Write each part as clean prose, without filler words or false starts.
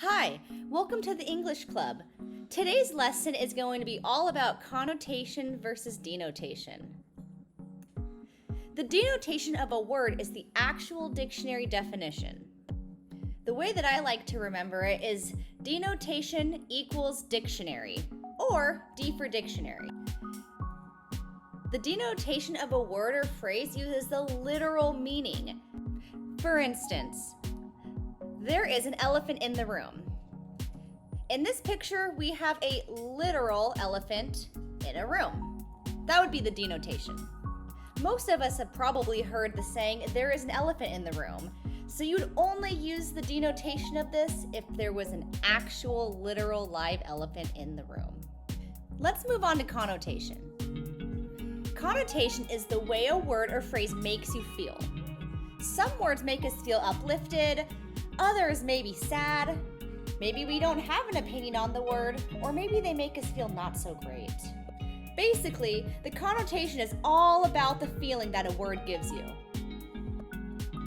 Hi, welcome to the English Club. Today's lesson is going to be all about connotation versus denotation. The denotation of a word is the actual dictionary definition. The way that I like to remember it is denotation equals dictionary, or D for dictionary. The denotation of a word or phrase uses the literal meaning. For instance, there is an elephant in the room. In this picture, we have a literal elephant in a room. That would be the denotation. Most of us have probably heard the saying, there is an elephant in the room. So you'd only use the denotation of this if there was an actual literal live elephant in the room. Let's move on to connotation. Connotation is the way a word or phrase makes you feel. Some words make us feel uplifted, others may be sad, maybe we don't have an opinion on the word, or maybe they make us feel not so great. Basically, the connotation is all about the feeling that a word gives you.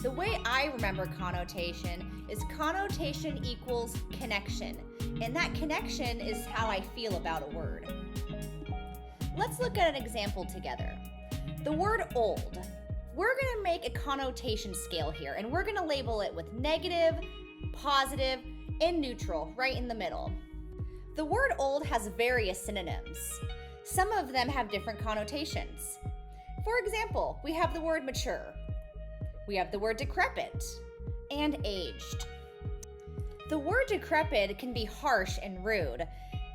The way I remember connotation is connotation equals connection, and that connection is how I feel about a word. Let's look at an example together. The word old. We're going to make a connotation scale here, and we're going to label it with negative, positive, and neutral right in the middle. The word old has various synonyms. Some of them have different connotations. For example, we have the word mature, we have the word decrepit, and aged. The word decrepit can be harsh and rude.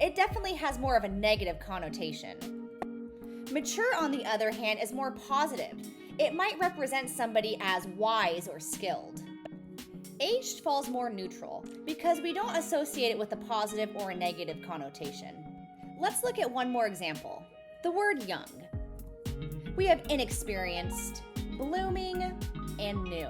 It definitely has more of a negative connotation. Mature, on the other hand, is more positive. It might represent somebody as wise or skilled. Aged falls more neutral because we don't associate it with a positive or a negative connotation. Let's look at one more example. The word young. We have inexperienced, blooming, and new.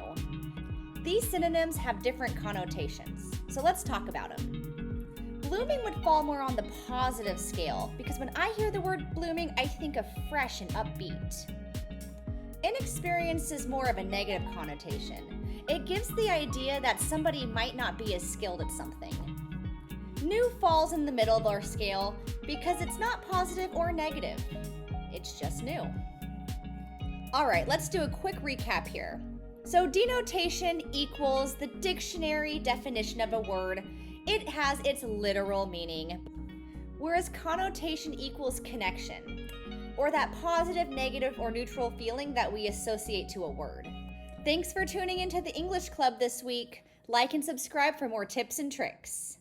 These synonyms have different connotations, so let's talk about them. Blooming would fall more on the positive scale because when I hear the word blooming, I think of fresh and upbeat. Inexperienced is more of a negative connotation. It gives the idea that somebody might not be as skilled at something. New falls in the middle of our scale because it's not positive or negative. It's just new. All right, let's do a quick recap here. So denotation equals the dictionary definition of a word. It has its literal meaning. Whereas connotation equals connection, or that positive, negative, or neutral feeling that we associate to a word. Thanks for tuning into the English Club this week. Like and subscribe for more tips and tricks.